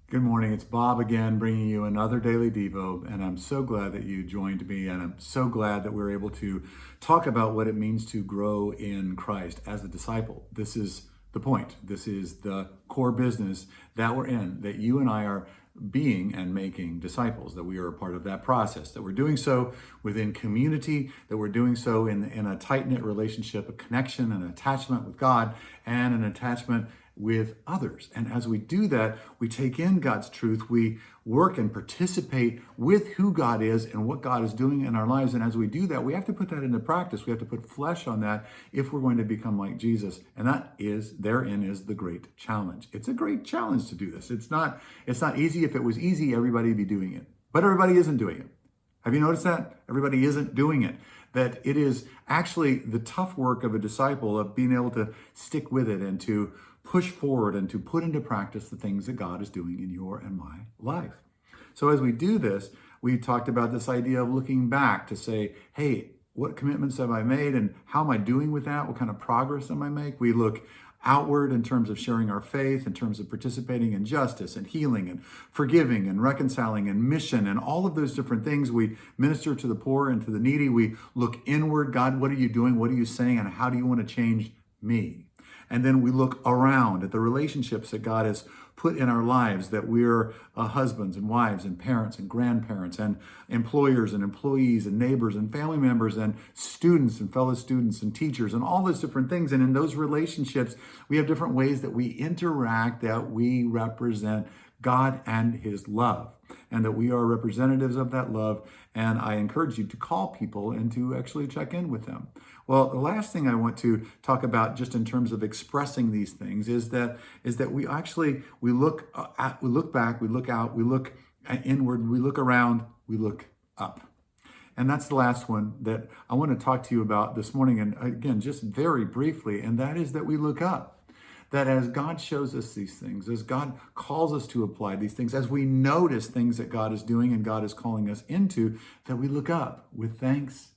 Good morning. It's Bob again, bringing you another Daily Devo, and I'm so glad that you joined me, and I'm so glad that we're able to talk about what it means to grow in Christ as a disciple. This is the point. This is the core business that we're in, that you and I are being and making disciples, that we are a part of that process, that we're doing so within community, that we're doing so in a tight-knit relationship, a connection, an attachment with God, and an attachment with others. And as we do that, we take in God's truth, we work and participate with who God is and what God is doing in our lives. And as we do that, we have to put that into practice. We have to put flesh on that if we're going to become like Jesus. And therein is the great challenge. It's a great challenge to do this. It's not easy. If it was easy, everybody would be doing it. But everybody isn't doing it. Have you noticed that? Everybody isn't doing it. That it is actually the tough work of a disciple of being able to stick with it and to push forward and to put into practice the things that God is doing in your and my life. So as we do this, we talked about this idea of looking back to say, hey, what commitments have I made and how am I doing with that? What kind of progress am I making? We look outward in terms of sharing our faith, in terms of participating in justice and healing and forgiving and reconciling and mission and all of those different things. We minister to the poor and to the needy. We look inward. God, what are you doing? What are you saying? And how do you want to change me? And then we look around at the relationships that God has put in our lives, that we're husbands and wives and parents and grandparents and employers and employees and neighbors and family members and students and fellow students and teachers and all those different things. And in those relationships, we have different ways that we interact, that we represent God and his love, and that we are representatives of that love. And I encourage you to call people and to actually check in with them. Well, the last thing I want to talk about just in terms of expressing these things is that we look back, we look out, we look inward, we look around, we look up. And that's the last one that I want to talk to you about this morning. And again, just very briefly, and that is that we look up. That as God shows us these things, as God calls us to apply these things, as we notice things that God is doing and God is calling us into, that we look up with thanks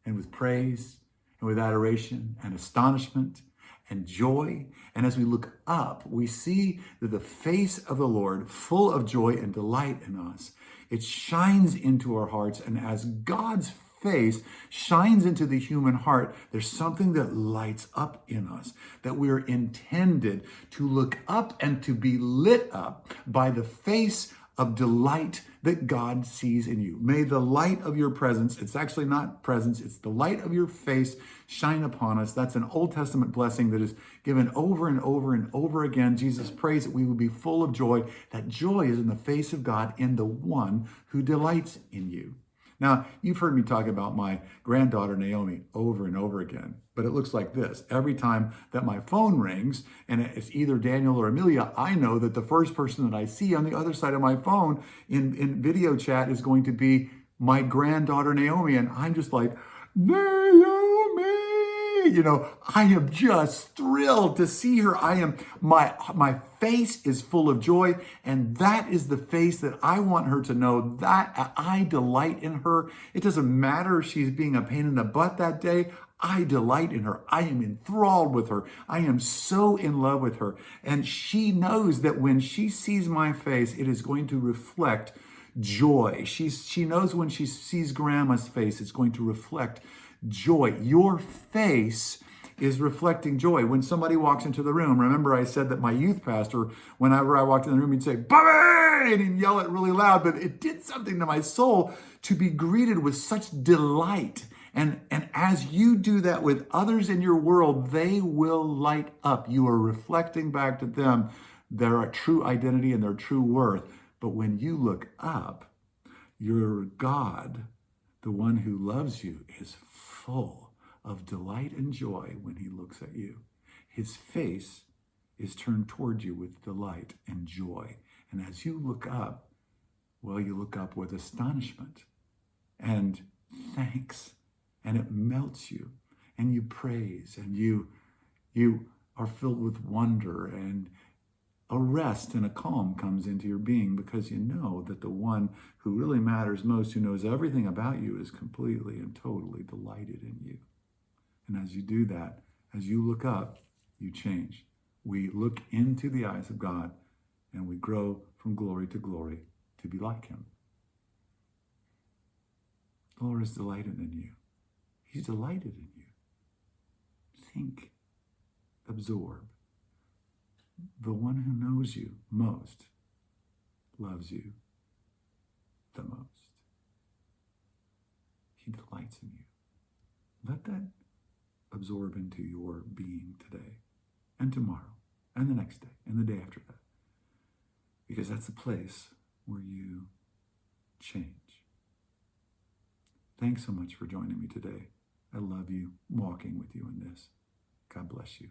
and with praise and with adoration and astonishment and joy. And as we look up, we see that the face of the Lord, full of joy and delight in us, it shines into our hearts. And as God's face shines into the human heart, there's something that lights up in us, that we're intended to look up and to be lit up by the face of delight that God sees in you. May the light of your presence, it's actually not presence, it's the light of your face shine upon us. That's an Old Testament blessing that is given over and over and over again. Jesus prays that we would be full of joy. That joy is in the face of God, in the one who delights in you. Now, you've heard me talk about my granddaughter, Naomi, over and over again, but it looks like this. Every time that my phone rings and it's either Daniel or Amelia, I know that the first person that I see on the other side of my phone in video chat is going to be my granddaughter, Naomi. And I'm just like, Naomi! I am just thrilled to see her. My face is full of joy, and that is the face that I want her to know, that I delight in her. It doesn't matter if she's being a pain in the butt that day. I delight in her. I am enthralled with her. I am so in love with her. And she knows that when she sees my face, it is going to reflect joy. She knows when she sees Grandma's face, it's going to reflect joy. Your face is reflecting joy. When somebody walks into the room, remember I said that my youth pastor, whenever I walked in the room, he'd say, Bobby! And he'd yell it really loud, but it did something to my soul to be greeted with such delight. And as you do that with others in your world, they will light up. You are reflecting back to them their true identity and their true worth. But when you look up, your God, the one who loves you, is full of delight and joy when he looks at you. His face is turned toward you with delight and joy. And as you look up, well, you look up with astonishment and thanks, and it melts you, and you praise, and you are filled with wonder, and a rest and a calm comes into your being because you know that the one who really matters most, who knows everything about you, is completely and totally delighted in you. And as you do that, as you look up, you change. We look into the eyes of God and we grow from glory to glory to be like him. The Lord is delighted in you. He's delighted in you. Think, absorb. The one who knows you most loves you the most. He delights in you. Let that absorb into your being today and tomorrow and the next day and the day after that. Because that's the place where you change. Thanks so much for joining me today. I love you, walking with you in this. God bless you.